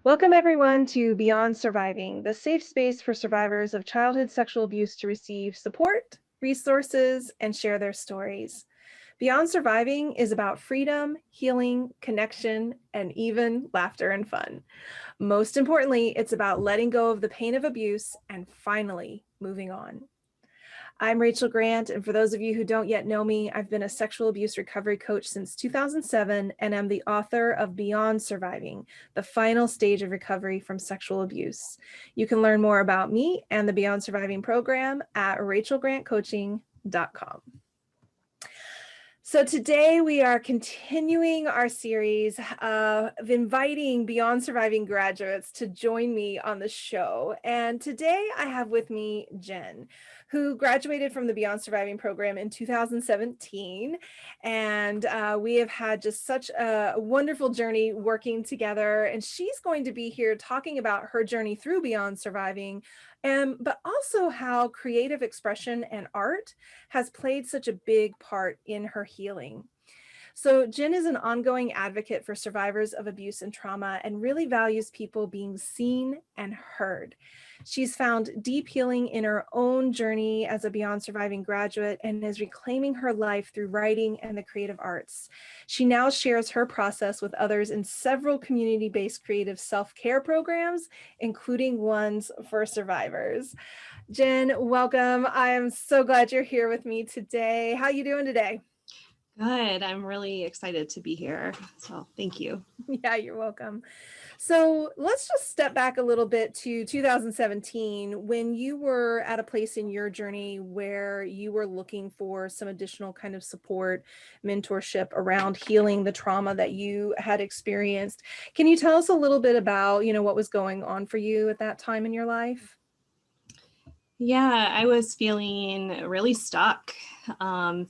Welcome, everyone, to Beyond Surviving, the safe space for survivors of childhood sexual abuse to receive support, resources, and share their stories. Beyond Surviving is about freedom, healing, connection, and even laughter and fun. Most importantly, it's about letting go of the pain of abuse and finally moving on. I'm Rachel Grant, and for those of you who don't yet know me, I've been a sexual abuse recovery coach since 2007, and I'm the author of Beyond Surviving, the final stage of recovery from sexual abuse. You can learn more about me and the Beyond Surviving program at rachelgrantcoaching.com. So today we are continuing our series of inviting Beyond Surviving graduates to join me on the show. And today I have with me Jen, who graduated from the Beyond Surviving program in 2017. And we have had just such a wonderful journey working together. And she's going to be here talking about her journey through Beyond Surviving, but also how creative expression and art has played such a big part in her healing. So Jen is an ongoing advocate for survivors of abuse and trauma and really values people being seen and heard. She's found deep healing in her own journey as a Beyond Surviving graduate and is reclaiming her life through writing and the creative arts. She now shares her process with others in several community-based creative self-care programs, including ones for survivors. Jen, welcome. I am so glad you're here with me today. How are you doing today? Good. I'm really excited to be here. So thank you. Yeah, you're welcome. So let's just step back a little bit to 2017 when you were at a place in your journey where you were looking for some additional kind of support, mentorship around healing the trauma that you had experienced. Can you tell us a little bit about, what was going on for you at that time in your life? Yeah, I was feeling really stuck,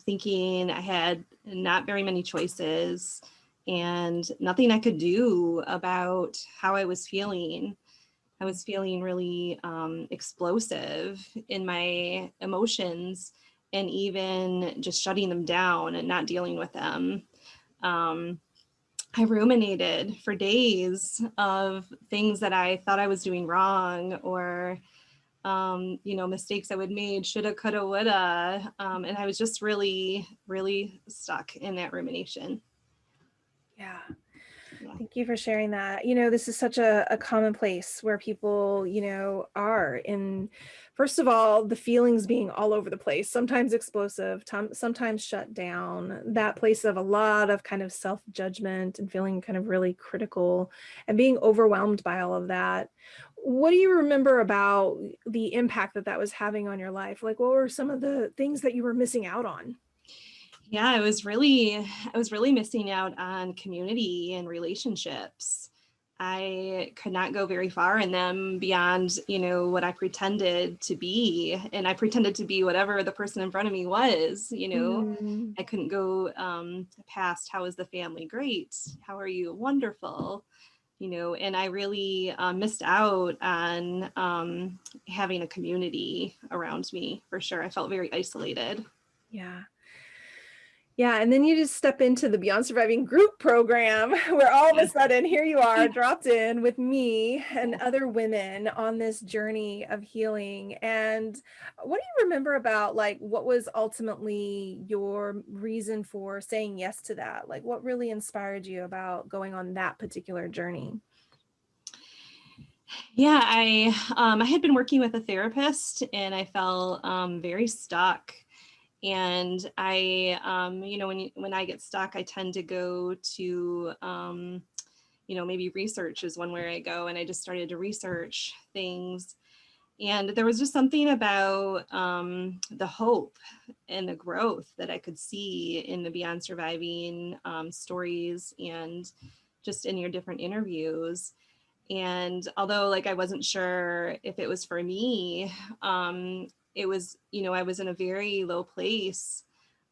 thinking I had not very many choices and nothing I could do about how I was feeling. I was feeling really explosive in my emotions and even just shutting them down and not dealing with them. Um, I ruminated for days of things that I thought I was doing wrong or mistakes I would made, shoulda, coulda, woulda. And I was just really, really stuck in that rumination. Yeah. Yeah. Thank you for sharing that. This is such a common place where people, are in, first of all, the feelings being all over the place, sometimes explosive, sometimes shut down, that place of a lot of kind of self-judgment and feeling kind of really critical and being overwhelmed by all of that. What do you remember about the impact that that was having on your life? Like, what were some of the things that you were missing out on? Yeah, I was really missing out on community and relationships. I could not go very far in them beyond, what I pretended to be. And I pretended to be whatever the person in front of me was. Mm, I couldn't go past how is the family great? How are you? Wonderful. And I really missed out on having a community around me for sure. I felt very isolated. yeah. Yeah, and then you just step into the Beyond Surviving group program where all of a Yeah. sudden here you are dropped in with me and other women on this journey of healing. And what do you remember about like what was ultimately your reason for saying yes to that? Like what really inspired you about going on that particular journey? Yeah, I had been working with a therapist and I felt very stuck. And when I get stuck, I tend to go to maybe research is one where I go, and I just started to research things. And there was just something about the hope and the growth that I could see in the Beyond Surviving stories and just in your different interviews. And although like I wasn't sure if it was for me, it was, I was in a very low place.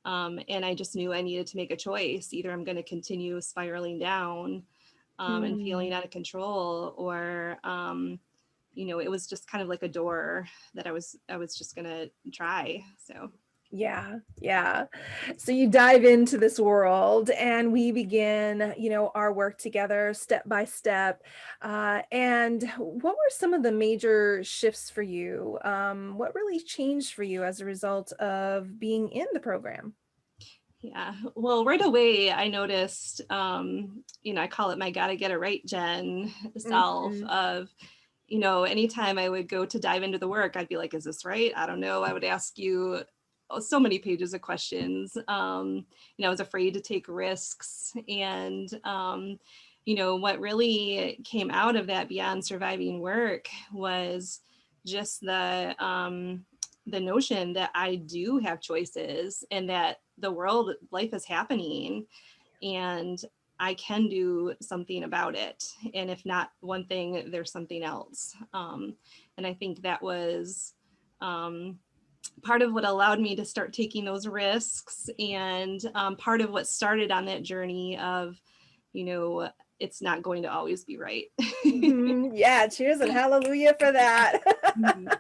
And I just knew I needed to make a choice. Either I'm going to continue spiraling down and feeling Mm, out of control, or it was just kind of like a door that I was just gonna try. So Yeah, yeah. So you dive into this world and we begin, our work together step by step. And what were some of the major shifts for you? What really changed for you as a result of being in the program? Yeah. Well, right away, I noticed, I call it my gotta get it right, Jen self Mhm. of, anytime I would go to dive into the work, I'd be like, is this right? I don't know. I would ask you so many pages of questions. I was afraid to take risks. And, what really came out of that beyond surviving work was just the notion that I do have choices and that the world, life is happening and I can do something about it. And if not one thing, there's something else. And I think that was part of what allowed me to start taking those risks and part of what started on that journey of, it's not going to always be right. Yeah, cheers and hallelujah for that. Mhm.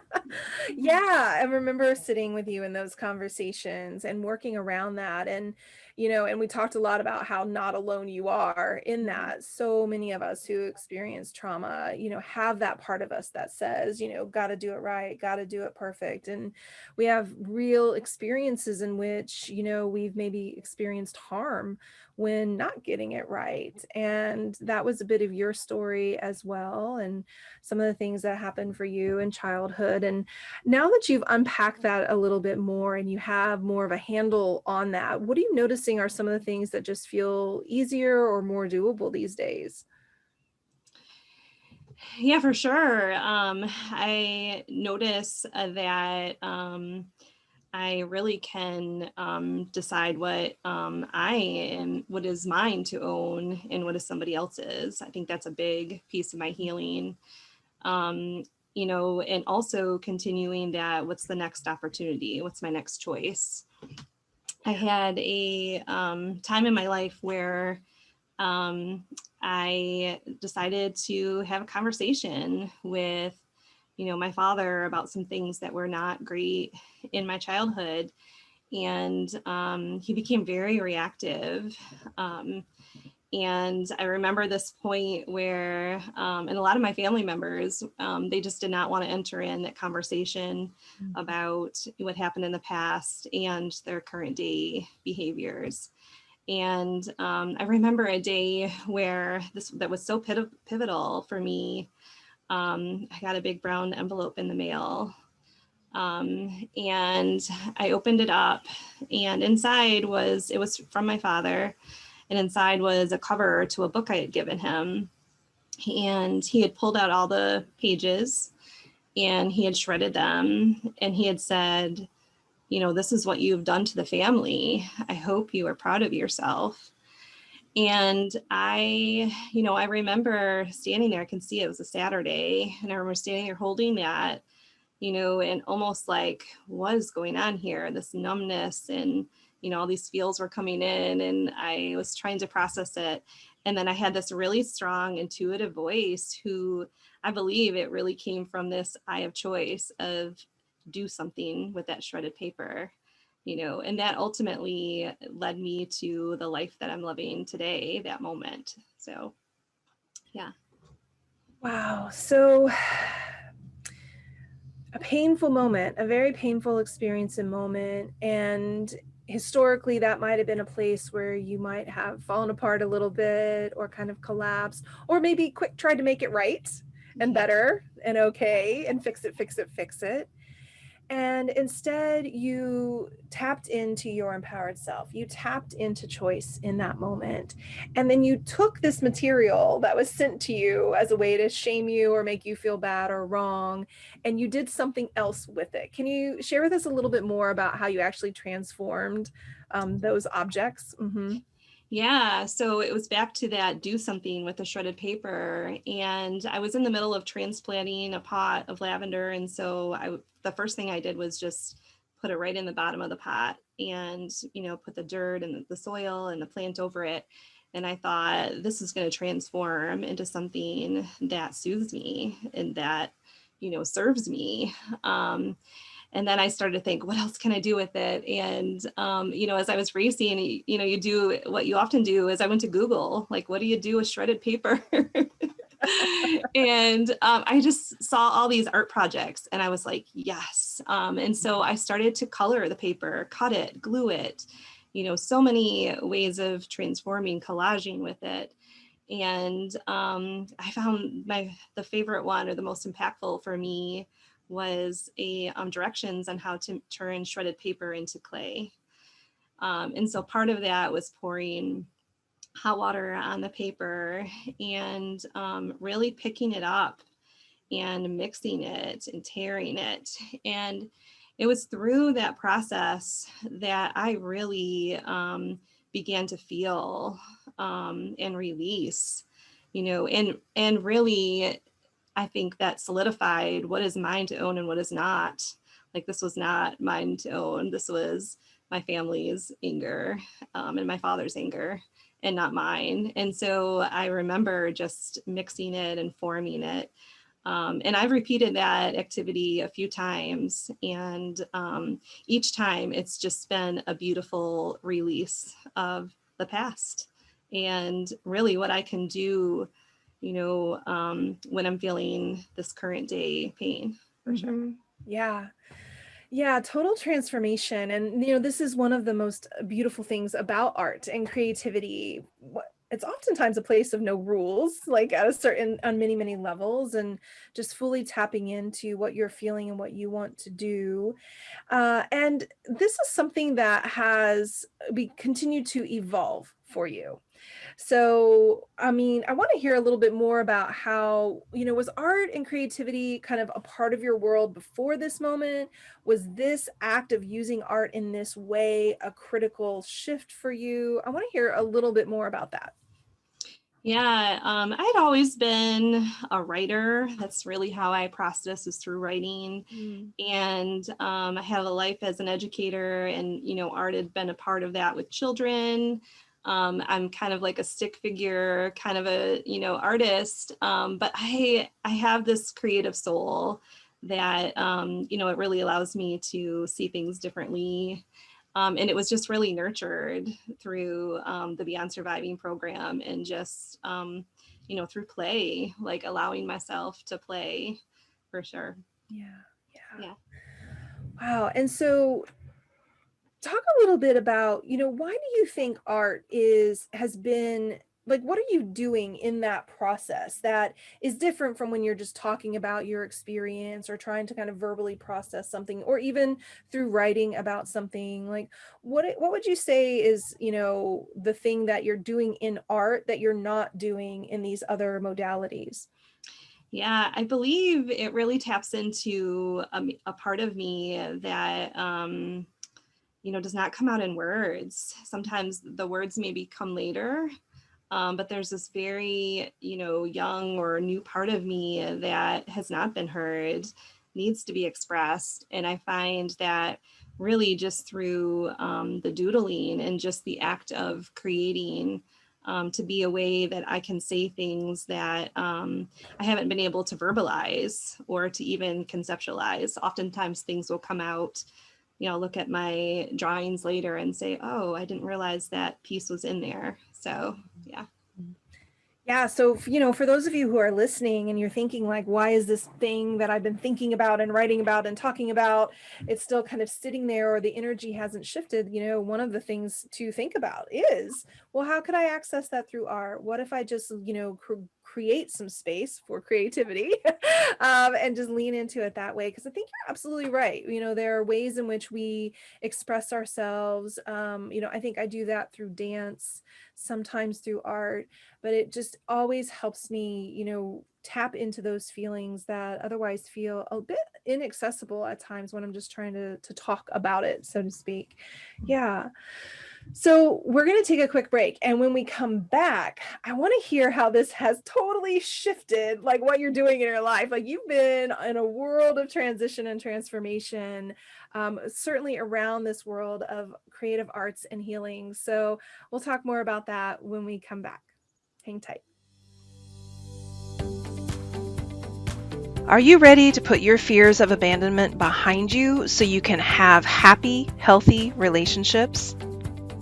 Yeah, I remember sitting with you in those conversations and working around that. And, and we talked a lot about how not alone you are in that. So many of us who experience trauma, have that part of us that says, got to do it right, got to do it perfect. And we have real experiences in which, we've maybe experienced harm when not getting it right. And that was a bit of your story as well. And some of the things that happened for you in childhood. And now that you've unpacked that a little bit more and you have more of a handle on that, what are you noticing are some of the things that just feel easier or more doable these days? Yeah, for sure. I notice that I really can decide what is mine to own and what is somebody else's. I think that's a big piece of my healing. Um, and also continuing that what's the next opportunity? What's my next choice? I had a time in my life where um, I decided to have a conversation with, my father about some things that were not great in my childhood. And he became very reactive. And I remember this point where, and a lot of my family members, they just did not want to enter in that conversation about what happened in the past and their current day behaviors. And I remember a day where that was so pivotal for me. I got a big brown envelope in the mail. And I opened it up, and it was from my father, and inside was a cover to a book I had given him. And he had pulled out all the pages and he had shredded them. And he had said, this is what you've done to the family. I hope you are proud of yourself. And I remember standing there, I can see it was a Saturday. And I remember standing there holding that, and almost like, what is going on here? This numbness and, all these feels were coming in and I was trying to process it. And then I had this really strong intuitive voice who I believe it really came from this eye of choice of do something with that shredded paper, and that ultimately led me to the life that I'm living today, that moment. So, yeah. Wow. So a painful moment, a very painful experience and moment. And historically, that might have been a place where you might have fallen apart a little bit or kind of collapsed, or maybe quick tried to make it right and Yeah. better and okay and fix it, fix it, fix it. And instead, you tapped into your empowered self. You tapped into choice in that moment. And then you took this material that was sent to you as a way to shame you or make you feel bad or wrong, and you did something else with it. Can you share with us a little bit more about how you actually transformed those objects? Mm-hmm. Yeah, so it was back to that do something with the shredded paper. And I was in the middle of transplanting a pot of lavender. And so the first thing I did was just put it right in the bottom of the pot and, put the dirt and the soil and the plant over it. And I thought this is going to transform into something that soothes me and that, serves me. And then I started to think, what else can I do with it? And, as I was racing, you do what you often do is I went to Google, like, what do you do with shredded paper? And I just saw all these art projects and I was like, yes. And so I started to color the paper, cut it, glue it, so many ways of transforming, collaging with it. And I found the favorite one, or the most impactful for me, was a directions on how to turn shredded paper into clay. And so part of that was pouring hot water on the paper and really picking it up and mixing it and tearing it. And it was through that process that I really began to feel and release, and really, I think that solidified what is mine to own and what is not. Like, this was not mine to own. This was my family's anger and my father's anger, and not mine. And so I remember just mixing it and forming it. And I've repeated that activity a few times. And each time it's just been a beautiful release of the past. And really what I can do, when I'm feeling this current day pain, for sure. Yeah. Yeah, total transformation. And, this is one of the most beautiful things about art and creativity. It's oftentimes a place of no rules, like on many, many levels, and just fully tapping into what you're feeling and what you want to do. And this is something that has continued to evolve for you. So, I want to hear a little bit more about how, was art and creativity kind of a part of your world before this moment? Was this act of using art in this way a critical shift for you? I want to hear a little bit more about that. Yeah, I had always been a writer. That's really how I process, is through writing. And I have a life as an educator, and, art had been a part of that with children. I'm kind of like a stick figure, kind of a, artist. But I have this creative soul that, it really allows me to see things differently. And it was just really nurtured through the Beyond Surviving program, and just, through play, like allowing myself to play, for sure. Yeah. Wow. And so talk a little bit about, why do you think art has been like, what are you doing in that process that is different from when you're just talking about your experience or trying to kind of verbally process something, or even through writing about something? Like, what would you say is, the thing that you're doing in art that you're not doing in these other modalities? Yeah, I believe it really taps into a part of me that, does not come out in words. Sometimes the words maybe come later, but there's this very, young or new part of me that has not been heard, needs to be expressed. And I find that really just through the doodling and just the act of creating, to be a way that I can say things that I haven't been able to verbalize or to even conceptualize. Oftentimes things will come out, look at my drawings later and say, oh, I didn't realize that piece was in there. So, yeah. Yeah. So, for those of you who are listening and you're thinking like, why is this thing that I've been thinking about and writing about and talking about, it's still kind of sitting there, or the energy hasn't shifted, one of the things to think about is, well, how could I access that through art? What if I just, create some space for creativity and just lean into it that way? Because I think you're absolutely right. There are ways in which we express ourselves. I think I do that through dance, sometimes through art, but it just always helps me, tap into those feelings that otherwise feel a bit inaccessible at times when I'm just trying to talk about it, so to speak. Yeah. So we're going to take a quick break. And when we come back, I want to hear how this has totally shifted, like what you're doing in your life. Like, you've been in a world of transition and transformation, certainly around this world of creative arts and healing. So we'll talk more about that when we come back. Hang tight. Are you ready to put your fears of abandonment behind you so you can have happy, healthy relationships?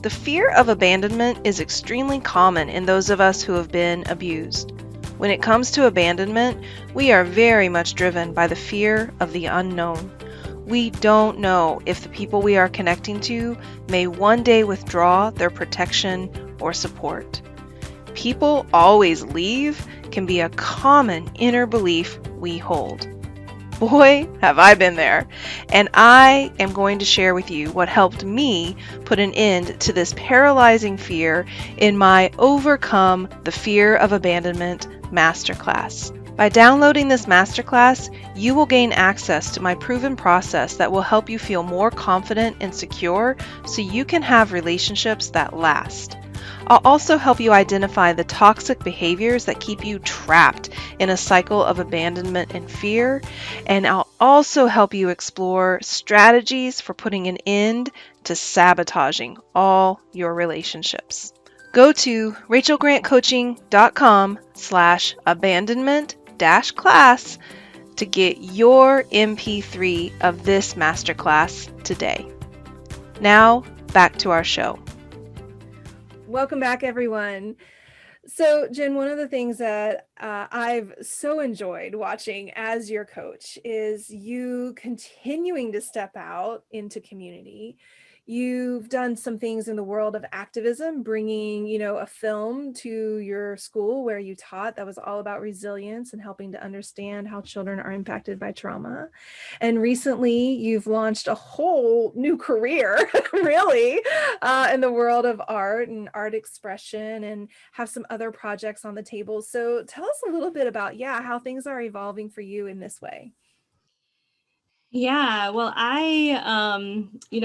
The fear of abandonment is extremely common in those of us who have been abused. When it comes to abandonment, we are very much driven by the fear of the unknown. We don't know if the people we are connecting to may one day withdraw their protection or support. People always leave can be a common inner belief we hold. Boy, have I been there. And I am going to share with you what helped me put an end to this paralyzing fear in my Overcome the Fear of Abandonment Masterclass. By downloading this masterclass, you will gain access to my proven process that will help you feel more confident and secure so you can have relationships that last. I'll also help you identify the toxic behaviors that keep you trapped in a cycle of abandonment and fear, and I'll also help you explore strategies for putting an end to sabotaging all your relationships. Go to rachelgrantcoaching.com/abandonment-class to get your MP3 of this masterclass today. Now, back to our show. Welcome back, everyone. So, Jen, one of the things that I've so enjoyed watching as your coach is you continuing to step out into community. You've done some things in the world of activism, bringing, a film to your school where you taught that was all about resilience and helping to understand how children are impacted by trauma. And recently, you've launched a whole new career, really, in the world of art and art expression, and have some other projects on the table. So tell us a little bit about, how things are evolving for you in this way. Yeah, well,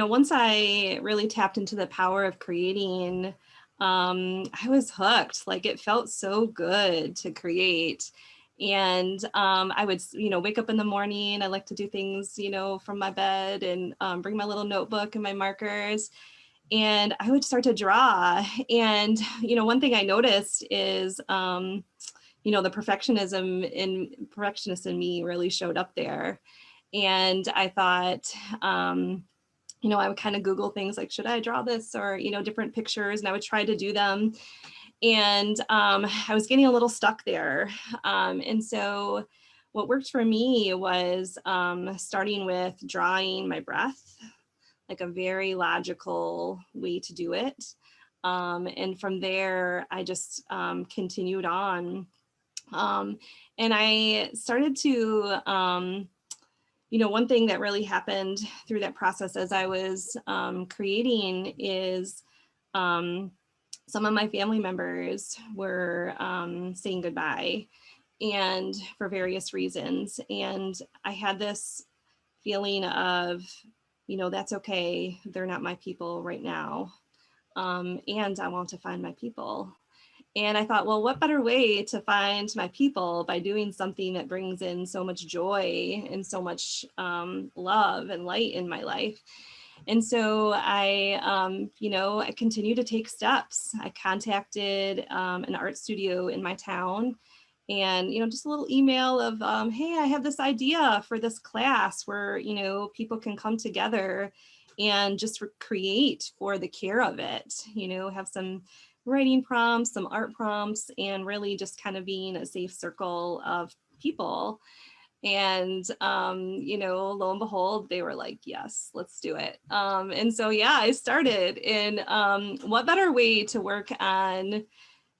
once I really tapped into the power of creating, I was hooked. Like it felt so good to create. And I would, wake up in the morning. I like to do things, from my bed and bring my little notebook and my markers. And I would start to draw. And, one thing I noticed is, the perfectionist in me really showed up there. And I thought, I would kind of Google things like, should I draw this or, different pictures, and I would try to do them. And I was getting a little stuck there. And so what worked for me was starting with drawing my breath, like a very logical way to do it. And from there, I just continued on. And I started to, one thing that really happened through that process as I was creating is some of my family members were saying goodbye, and for various reasons. And I had this feeling of, that's okay. They're not my people right now. And I want to find my people. And I thought, well, what better way to find my people by doing something that brings in so much joy and so much love and light in my life. And so I continued to take steps. I contacted an art studio in my town, and, just a little email of, hey, I have this idea for this class where, people can come together and just create for the care of it, have some writing prompts, some art prompts, and really just kind of being a safe circle of people. And, lo and behold, they were like, yes, let's do it. And so, yeah, I started. And what better way to work on,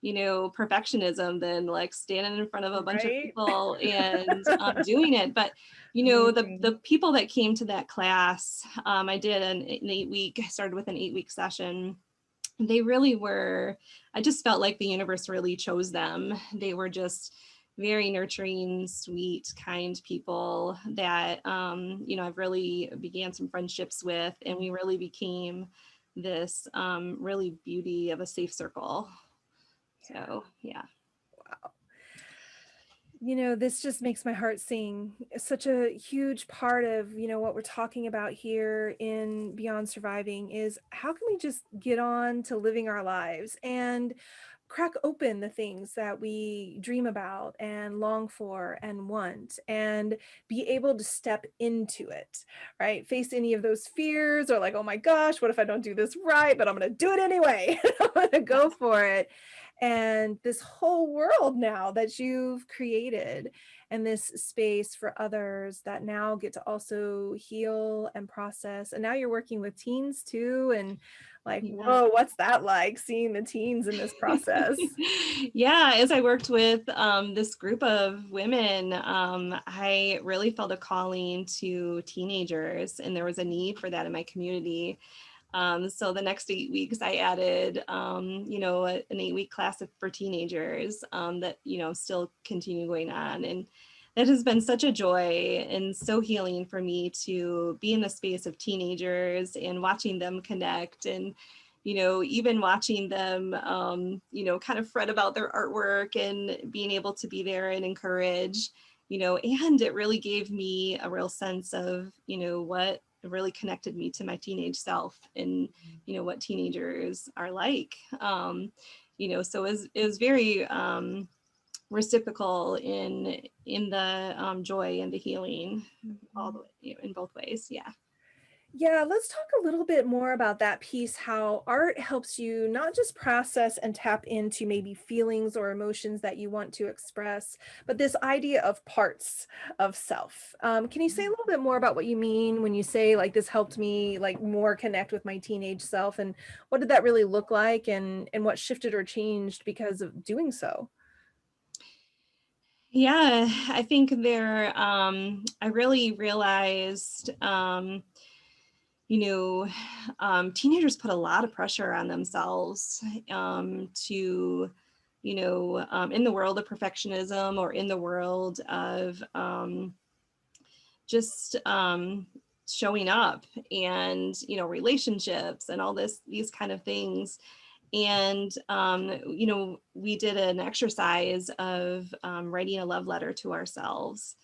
perfectionism than like standing in front of a bunch of people and doing it. But, the people that came to that class, I did an 8-week, I started with an 8-week session. They really were, I just felt like the universe really chose them. They were just very nurturing, sweet, kind people that, I've really began some friendships with, and we really became this really beauty of a safe circle. So, yeah. Wow. This just makes my heart sing. Such a huge part of, what we're talking about here in Beyond Surviving is how can we just get on to living our lives? And crack open the things that we dream about and long for and want, and be able to step into it, right? Face any of those fears, or like, oh my gosh, what if I don't do this right? But I'm going to do it anyway. I'm going to go for it. And this whole world now that you've created, and this space for others that now get to also heal and process. And now you're working with teens too. And like, Yeah. whoa, what's that like, seeing the teens in this process? Yeah, as I worked with this group of women, I really felt a calling to teenagers, and there was a need for that in my community. So the next 8 weeks, I added, an 8-week class for teenagers that, still continue going on. And that has been such a joy and so healing for me to be in the space of teenagers and watching them connect, and even watching them, kind of fret about their artwork and being able to be there and encourage, and it really gave me a real sense of, what really connected me to my teenage self, and, what teenagers are like. So it was very reciprocal in the joy and the healing, all the way, in both ways. Yeah. Yeah, let's talk a little bit more about that piece, how art helps you not just process and tap into maybe feelings or emotions that you want to express, but this idea of parts of self. Can you say a little bit more about what you mean when you say like this helped me like more connect with my teenage self, and what did that really look like, and what shifted or changed because of doing so? Yeah, I think I really realized, teenagers put a lot of pressure on themselves to, in the world of perfectionism, or in the world of just showing up, and, relationships and all these kind of things. And, we did an exercise of writing a love letter to ourselves.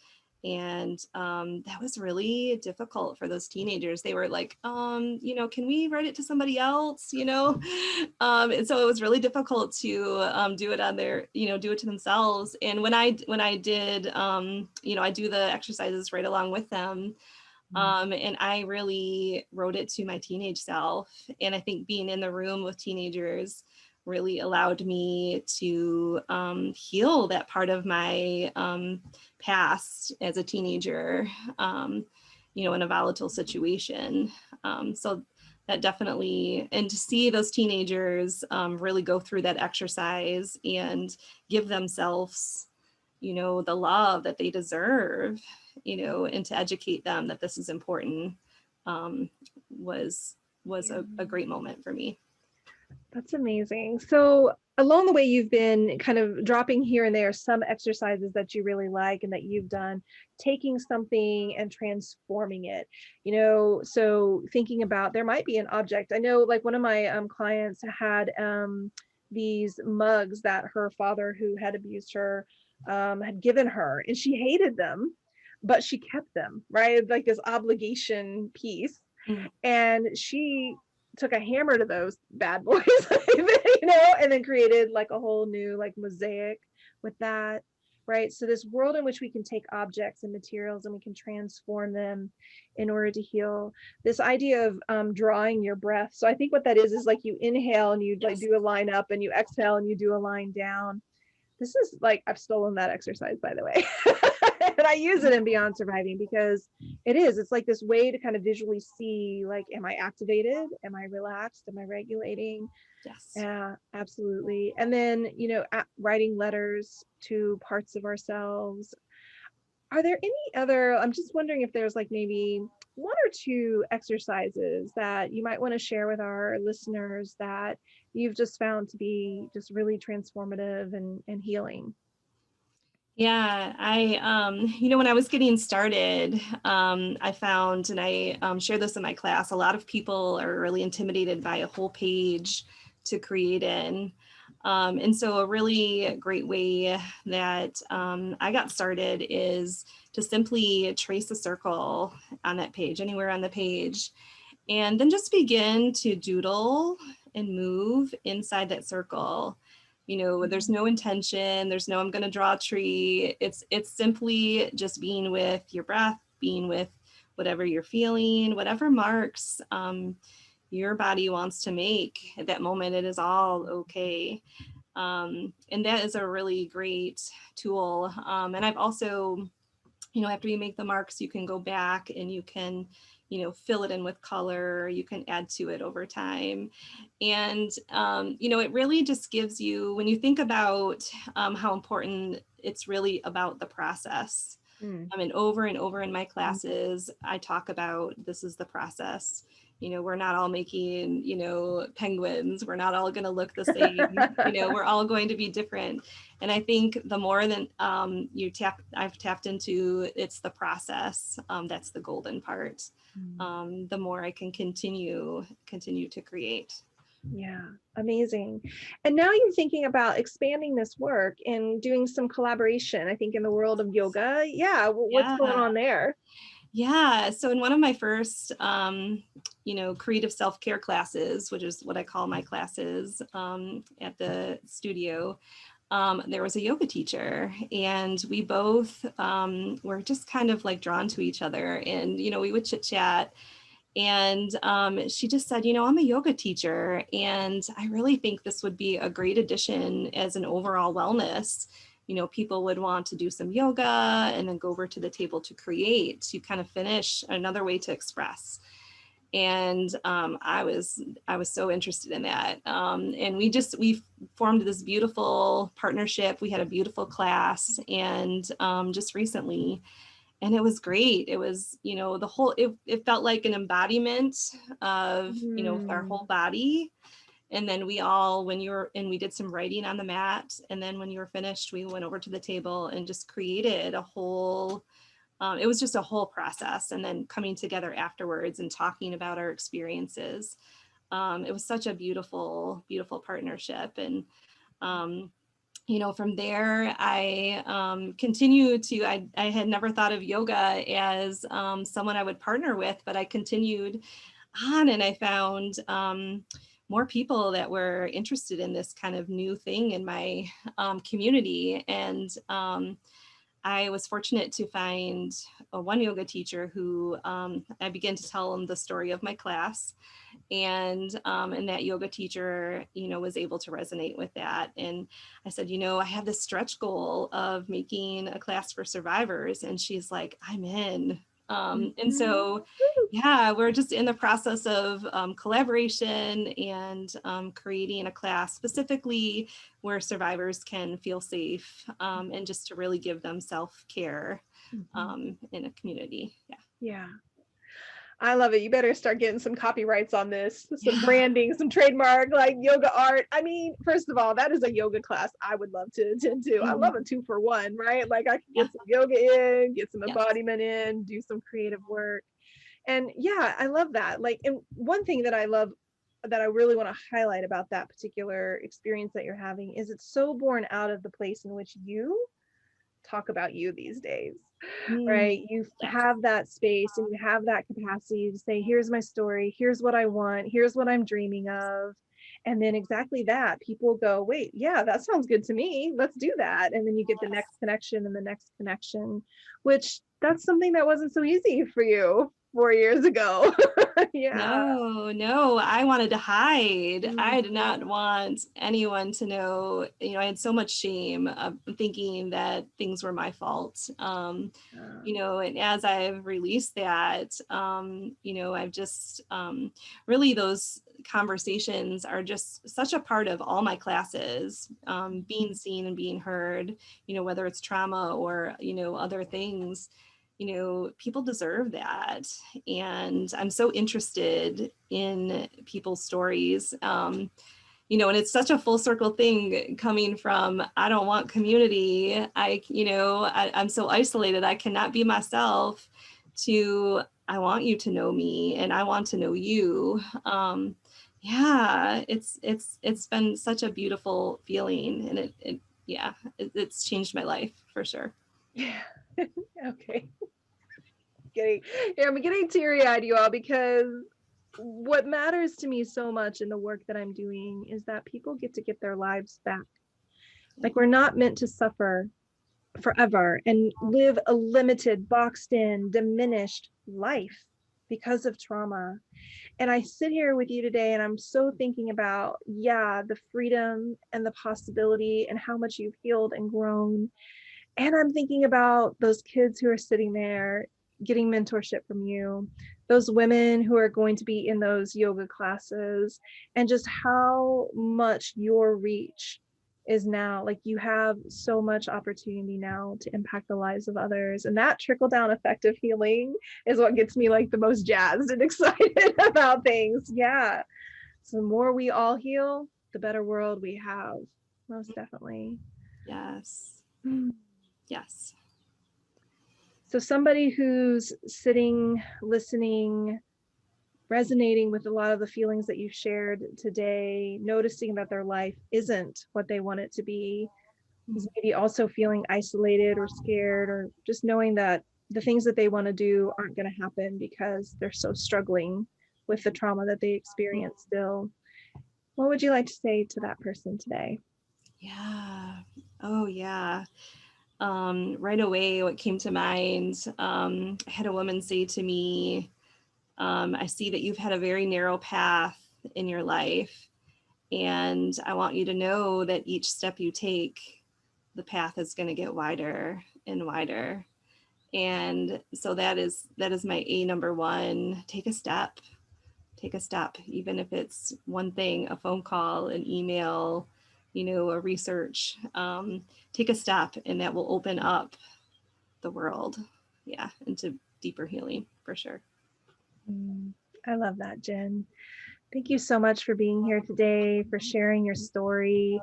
And that was really difficult for those teenagers. They were like, can we write it to somebody else? And so it was really difficult to do it on their, do it to themselves. And when I did, I do the exercises right along with them. And I really wrote it to my teenage self. And I think being in the room with teenagers really allowed me to heal that part of my past as a teenager, in a volatile situation. So that definitely, and to see those teenagers really go through that exercise and give themselves, the love that they deserve, and to educate them that this is important, was a great moment for me. That's amazing. So along the way, you've been kind of dropping here and there some exercises that you really like and that you've done, taking something and transforming it. So thinking about, there might be an object. I know, like one of my clients had these mugs that her father, who had abused her, had given her, and she hated them, but she kept them, right? Like this obligation piece. Mhm. And she took a hammer to those bad boys, and then created like a whole new like mosaic with that, right? So this world in which we can take objects and materials and we can transform them in order to heal. This idea of drawing your breath. So I think what that is like you inhale and you like Yes. do a line up, and you exhale and you do a line down. This is like, I've stolen that exercise, by the way. And I use it in Beyond Surviving because it's like this way to kind of visually see, like, am I activated? Am I relaxed? Am I regulating? Yes. Yeah, absolutely. And then, writing letters to parts of ourselves. Are there any other, I'm just wondering if there's like maybe one or two exercises that you might want to share with our listeners that you've just found to be just really transformative and healing. Yeah, when I was getting started, I found, and I share this in my class, a lot of people are really intimidated by a whole page to create in. And so a really great way that I got started is to simply trace a circle on that page, anywhere on the page, and then just begin to doodle and move inside that circle. You know, there's no intention, there's no I'm going to draw a tree. It's simply just being with your breath, being with whatever you're feeling, whatever marks your body wants to make at that moment. It is all okay. And that is a really great tool. And I've also, you know, after you make the marks, you can go back and you can, you know, fill it in with color, you can add to it over time. And, you know, it really just gives you, when you think about how important it's really about the process. I mean, over and over in my classes, I talk about this is the process. You know, we're not all making, you know, penguins. We're not all going to look the same. You know, we're all going to be different. And I think the more than I've tapped into, it's the process. That's the golden part. The more I can continue to create. Yeah, amazing. And now you're thinking about expanding this work and doing some collaboration, I think, in the world of yoga. Yeah, what's Yeah. going on there? Yeah. So in one of my first, you know, creative self-care classes, which is what I call my classes at the studio, there was a yoga teacher, and we both were just kind of like drawn to each other. And, you know, we would chit chat. And she just said, you know, I'm a yoga teacher, and I really think this would be a great addition as an overall wellness. You know, people would want to do some yoga and then go over to the table to create, to kind of finish another way to express. And I was so interested in that. And we formed this beautiful partnership. We had a beautiful class, and just recently, and it was great. It was, you know, it felt like an embodiment of, you know, our whole body. And then we did some writing on the mat. And then when you were finished, we went over to the table and just created a whole, it was just a whole process. And then coming together afterwards and talking about our experiences. It was such a beautiful, beautiful partnership. And, you know, from there, I continued to, I had never thought of yoga as someone I would partner with, but I continued on, and I found more people that were interested in this kind of new thing in my community. And I was fortunate to find one yoga teacher who I began to tell him the story of my class. And that yoga teacher, you know, was able to resonate with that. And I said, you know, I have this stretch goal of making a class for survivors. And she's like, I'm in. And so, yeah, we're just in the process of collaboration and creating a class specifically where survivors can feel safe and just to really give them self-care in a community. Yeah. Yeah. I love it. You better start getting some copyrights on this, some Yeah. branding, some trademark, like yoga art. I mean, first of all, that is a yoga class I would love to attend to. I love a 2-for-1, right? Like I can Yeah. get some yoga in, get some Yeah. embodiment in, do some creative work. And yeah, I love that. Like, and one thing that I love that I really want to highlight about that particular experience that you're having is it's so born out of the place in which you talk about you these days, right? You Yes. have that space and you have that capacity to say, here's my story, here's what I want, here's what I'm dreaming of. And then exactly that, people go, wait, yeah, that sounds good to me. Let's do that. And then you get the next connection and the next connection, which that's something that wasn't so easy for you 4 years ago. Yeah. No, I wanted to hide. I did Mhm. not want anyone to know. You know, I had so much shame of thinking that things were my fault. You know, and as I've released that, you know, I've just really, those conversations are just such a part of all my classes, being seen and being heard, you know, whether it's trauma or, you know, other things. You know, people deserve that. And I'm so interested in people's stories. You know, and it's such a full circle thing coming from, I don't want community. You know, I'm so isolated, I cannot be myself, to, I want you to know me and I want to know you. Yeah, it's been such a beautiful feeling, and it's changed my life for sure. Yeah. Okay. I'm getting teary-eyed, you all, because what matters to me so much in the work that I'm doing is that people get to get their lives back. Like, we're not meant to suffer forever and live a limited, boxed in, diminished life because of trauma. And I sit here with you today and I'm so thinking about, the freedom and the possibility and how much you've healed and grown. And I'm thinking about those kids who are sitting there getting mentorship from you, those women who are going to be in those yoga classes, and just how much your reach is now. Like, you have so much opportunity now to impact the lives of others. And that trickle down effect of healing is what gets me like the most jazzed and excited about things. Yeah. So the more we all heal, the better world we have. Most definitely. Yes. Yes. So somebody who's sitting, listening, resonating with a lot of the feelings that you've shared today, noticing that their life isn't what they want it to be, is maybe also feeling isolated or scared, or just knowing that the things that they want to do aren't going to happen because they're so struggling with the trauma that they experience still. What would you like to say to that person today? Yeah. Oh, yeah. Right away, what came to mind, I had a woman say to me, I see that you've had a very narrow path in your life, and I want you to know that each step you take, the path is going to get wider and wider. And so that is my number one. Take a step. Take a step, even if it's one thing, a phone call, an email, a research. Take a step, and that will open up the world, into deeper healing for sure. I love that, Jen. Thank you so much for being here today, for sharing your story,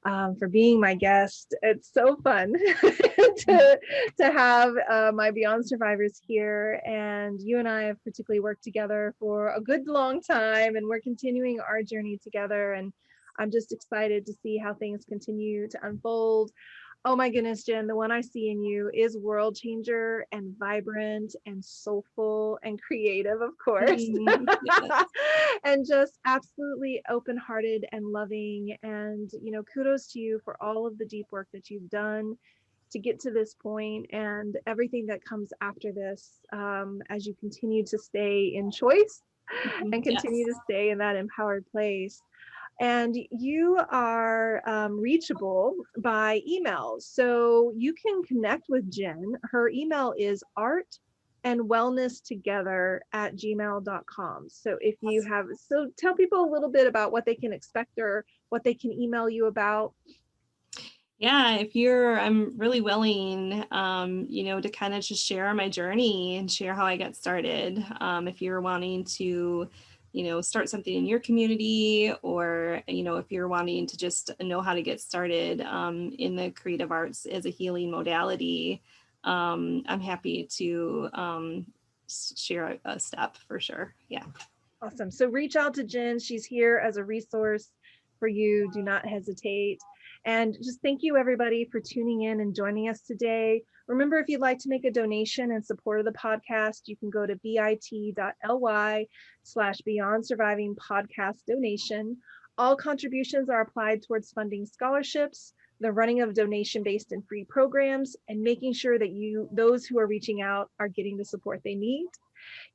for being my guest. It's so fun to have my Beyond survivors here. And you and I have particularly worked together for a good long time, and we're continuing our journey together. And I'm just excited to see how things continue to unfold. Oh my goodness, Jen, the one I see in you is world changer and vibrant and soulful and creative, of course. Yes. And just absolutely open-hearted and loving. And, kudos to you for all of the deep work that you've done to get to this point, and everything that comes after this, as you continue to stay in choice and Yes. continue to stay in that empowered place. And you are reachable by email. So you can connect with Jen. Her email is artandwellnesstogether@gmail.com. So if you have, so tell people a little bit about what they can expect or what they can email you about. Yeah, I'm really willing, to kind of just share my journey and share how I got started. If you're wanting to, start something in your community, or, if you're wanting to just know how to get started in the creative arts as a healing modality, I'm happy to share a step for sure. Yeah. Awesome. So reach out to Jen. She's here as a resource for you. Do not hesitate. And just thank you, everybody, for tuning in and joining us today. Remember, if you'd like to make a donation in support of the podcast, you can go to bit.ly/Beyond Surviving Podcast Donation. All contributions are applied towards funding scholarships, the running of donation-based and free programs, and making sure that those who are reaching out are getting the support they need.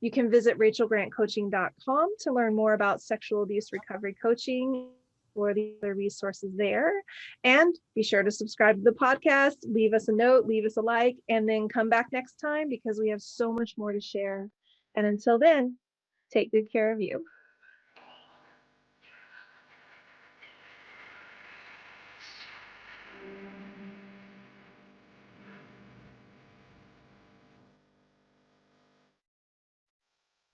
You can visit rachelgrantcoaching.com to learn more about sexual abuse recovery coaching or the other resources there. And be sure to subscribe to the podcast, leave us a note, leave us a like, and then come back next time because we have so much more to share. And until then, take good care of you.